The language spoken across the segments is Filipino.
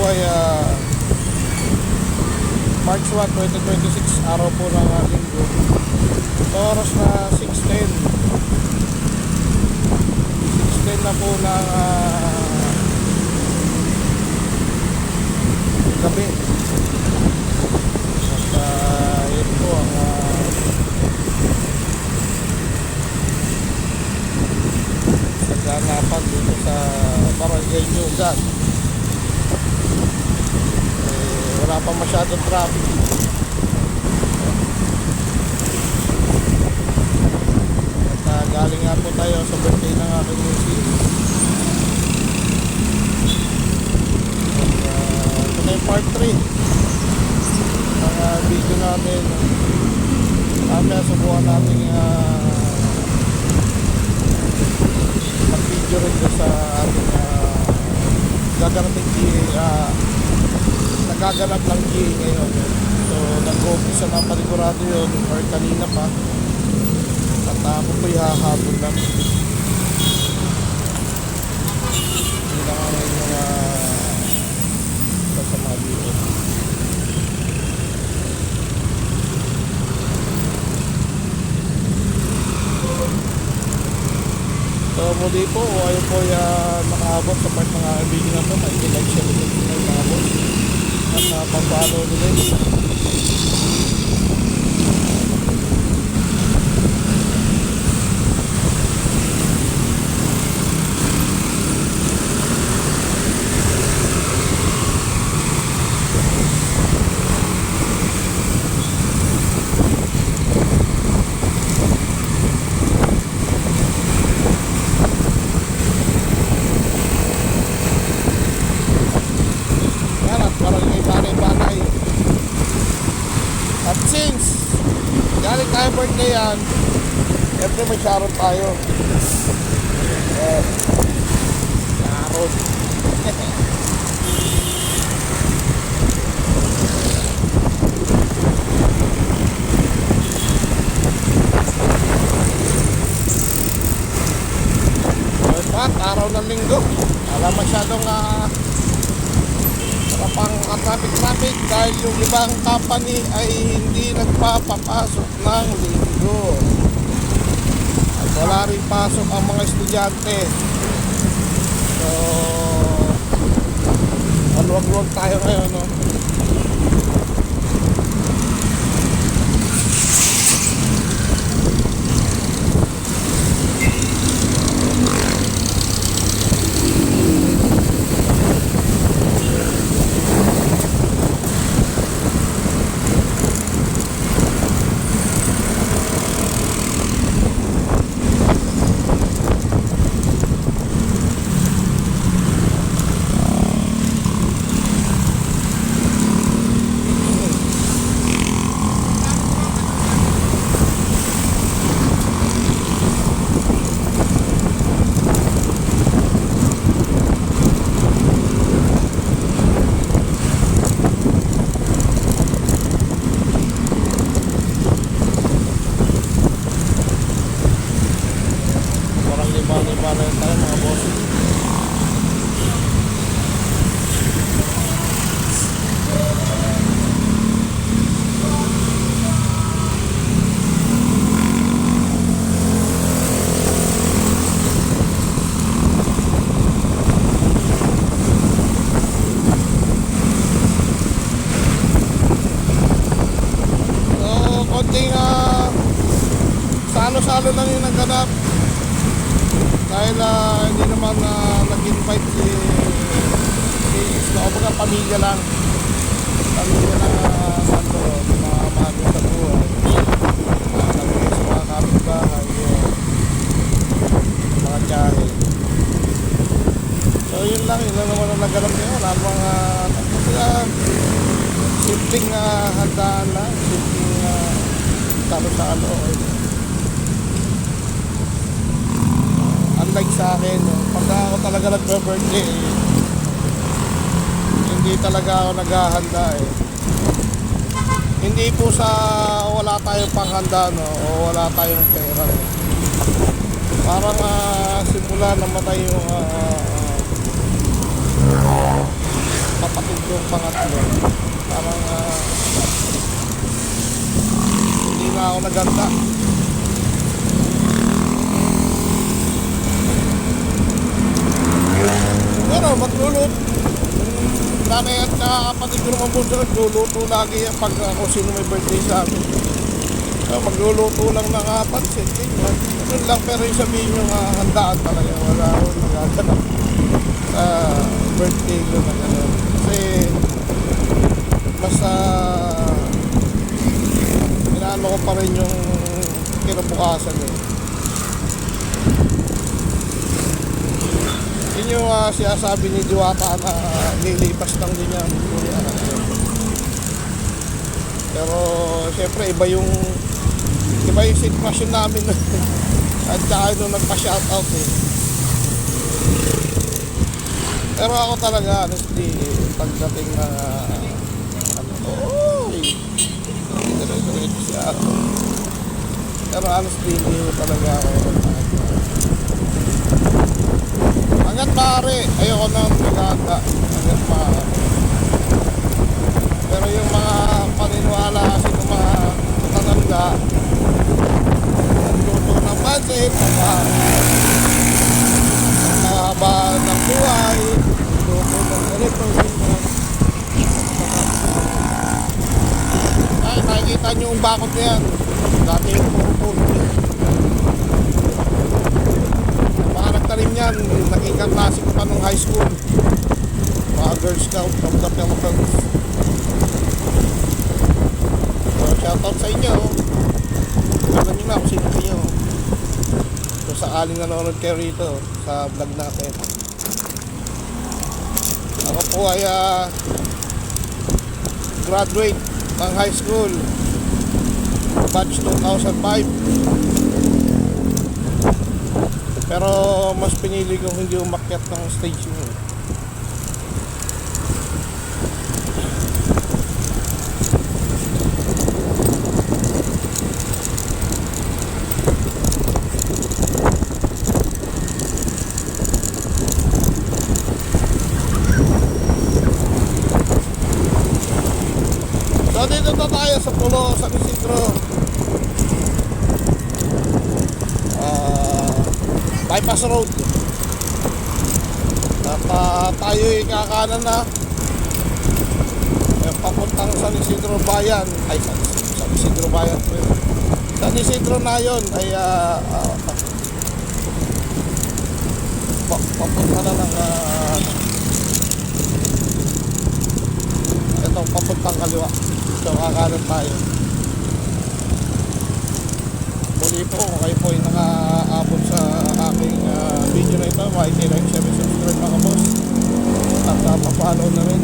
ay March 1, 2026, araw po ng linggo. Oras na 6:10. 6:10 na po ng gabi. At yun po ang naganapan dito sa Barangay Nyugan. Wala pa masyadong traffic. At galing nga po tayo sa birthday ng aking misis. Ito na yung part 3 ng video natin. Kaya subukan natin mag-video rin sa ating gagarating nagaganap ng GA ngayon. So nag-office na panigurado yun or kanina pa. At ako po hahabol lang. Hindi na nga ngayon yung sasama dito. So muli po, ayun po nakaabot sa part ng video na ito. Like, share, subscribe mga boss. At pag-follow nila yun. At since galing tayo birthday yan, siyempre may sharon tayo. Sharon. At araw ng linggo, wala masyadong pang traffic dahil yung ibang company ay hindi nagpapapasok ng linggo at wala rin pasok ang mga estudyante. So maluwag-luwag tayo ngayon, no? Liba-liba na tayo mga boss. So konting salo-salo lang yung nagganap. Dahil hindi naman nag-invite si Isla o mga pamilya lang santo, mga mahal sa buhay, nabigay sa mga kapitbahay, mga tiyahe. So yun lang naman ang nagganap ngayon. Wala mga simpleng handaan lang, simpleng salo-salo. Unlike sa akin, pagka ako talaga nagbe-birthday, hindi talaga ako naghahanda eh. Hindi po sa wala tayong panghanda, no, o wala tayong pera, no. Parang simula namatay yung kapatid yung pangatlo. Parang hindi na ako naganda. Pero magluluto. Nanay at kapatid ko naman po nagluluto lagi yan pag kung sino may birthday sa amin. So, magluluto lang ng pansit. Ganun lang, pero yung sabihin nyo handaan talaga. Wala akong magaganap sa birthday ko na gano'n. Kasi mas inaano ko pa rin yung kinabukasan eh. Yun yung sinasabi ni Diwata na lilipas lang din yan. Pero syempre iba yung sitwasyon namin at saka nung nagpa-shoutout eh. Pero ako talaga honestly pagdating na diretso siya. Pero honestly hindi ko talaga ako hanggat maaari ayoko nang maganda hanggat maaari. Pero yung mga paniniwala kasi ng mga tatanda nagluto ng pansit mahaba ng buhay nagluto ng ganito ay nakikita nyo yung bakot na yan dati yung puro mga nagtanim yan naging kaklase ko pa nung high school mga Girl Scout from the Philippines. So shoutout sa inyo alam nyo na kung sino kayo kung sakaling nanonood kayo rito sa vlog natin. Ako po ay graduate ng high school batch 2005 pero mas pinili kong hindi umakyat ng stage nyo. So dito na tayo sa Pulo San Isidro. Bypass Road. At tayo'y kakanan na papuntang San Isidro Bayan. Ay, San Isidro Bayan. San Isidro na yun ay papunta na ng itong papuntang kaliwa. So kakanan tayo. Muli po kung kayo po ay nakaabot sa aking video na ito, like, share, subscribe mga boss at pa-follow na rin.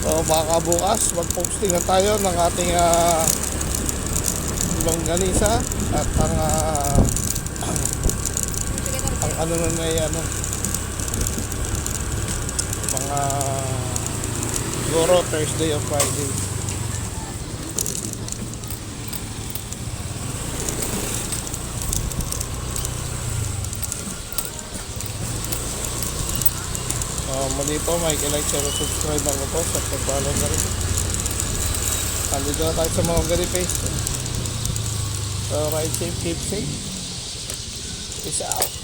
So baka bukas mag-posting na tayo ng ating longganisa at ang ano na yan mga siguro Thursday or Friday. Muli po, like, share, subscribe ako po sa pag-follow na rin. Nandito na tayo sa mga gari face. So ride safe, keep safe. Peace out.